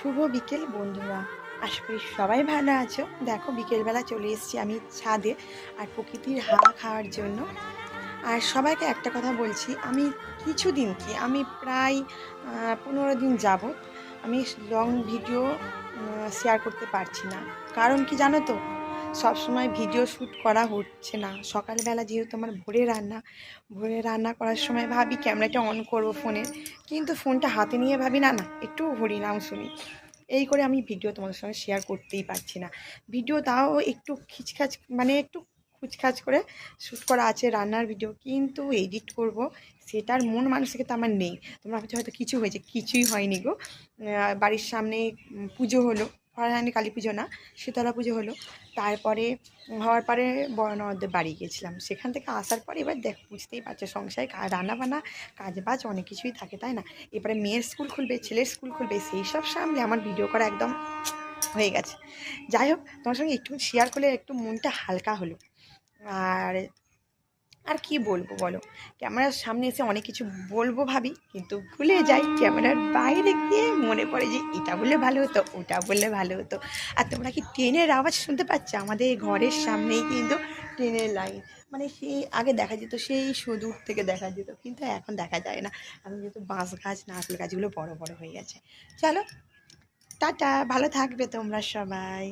শুভ বিকেল বন্ধুরা। আশা করি সবাই ভালো আছো। দেখো বিকেলবেলা চলে এসেছি আমি ছাদে আর প্রকৃতির হাওয়া খাওয়ার জন্য। আর সবাইকে একটা কথা বলছি, আমি কিছুদিন কি আমি প্রায় 15 দিন যাবত আমি লং ভিডিও শেয়ার করতে পারছি না। কারণ কি জানো তো, সবসময় ভিডিও শ্যুট করা হচ্ছে না। সকালবেলা যেহেতু আমার ভোরে রান্না করার সময় ভাবি ক্যামেরাটা অন করবো ফোনের, কিন্তু ফোনটা হাতে নিয়ে ভাবি না না একটু হরিনাম শুনি। এই করে আমি ভিডিও তোমাদের সঙ্গে শেয়ার করতেই পারছি না। ভিডিও তাও একটু খিচখাচ, মানে একটু খুচখাচ করে শ্যুট করা আছে রান্নার ভিডিও, কিন্তু এডিট করব সেটার মন মানসিকতা আমার নেই। তোমরা ভাবছো হয়তো কিছু হয়েছে, কিছুই হয়নি গো। বাড়ির সামনে পুজো হলো, হয়নি কালী পুজো না, শীতলা পুজো হলো। তারপরে হওয়ার পরে বড় ননদের বাড়ি গেছিলাম। সেখান থেকে আসার পর এবার দেখ বুঝতেই পারছো সংসারে রান্না বান্না কাজ বাজ অনেক কিছুই থাকে, তাই না? এবারে মেয়ের স্কুল খুলবে, ছেলের স্কুল খুলবে, সেই সব সামলে আমার ভিডিও করা একদম হয়ে গেছে। যাই হোক, তোমার সঙ্গে একটু শেয়ার করলে একটু মনটা হালকা হলো। আর আর কি বলবো বলো, ক্যামেরার সামনে এসে অনেক কিছু বলবো ভাবি, কিন্তু ভুলে যাই। ক্যামেরার বাইরে গিয়ে মনে পড়ে যে এটা বললে ভালো হতো, ওটা বললে ভালো হতো। আর তোমরা কি ট্রেনের আওয়াজ শুনতে পাচ্ছ? আমাদের ঘরের সামনেই কিন্তু ট্রেনের লাইন। মানে সেই আগে দেখা যেত, সেই সুদূর থেকে দেখা যেত, কিন্তু এখন দেখা যায় না। এখন যেহেতু বাঁশ গাছ নারকেল গাছগুলো বড় বড় হয়ে গেছে। চলো, টাটা, ভালো থাকবে তোমরা সবাই।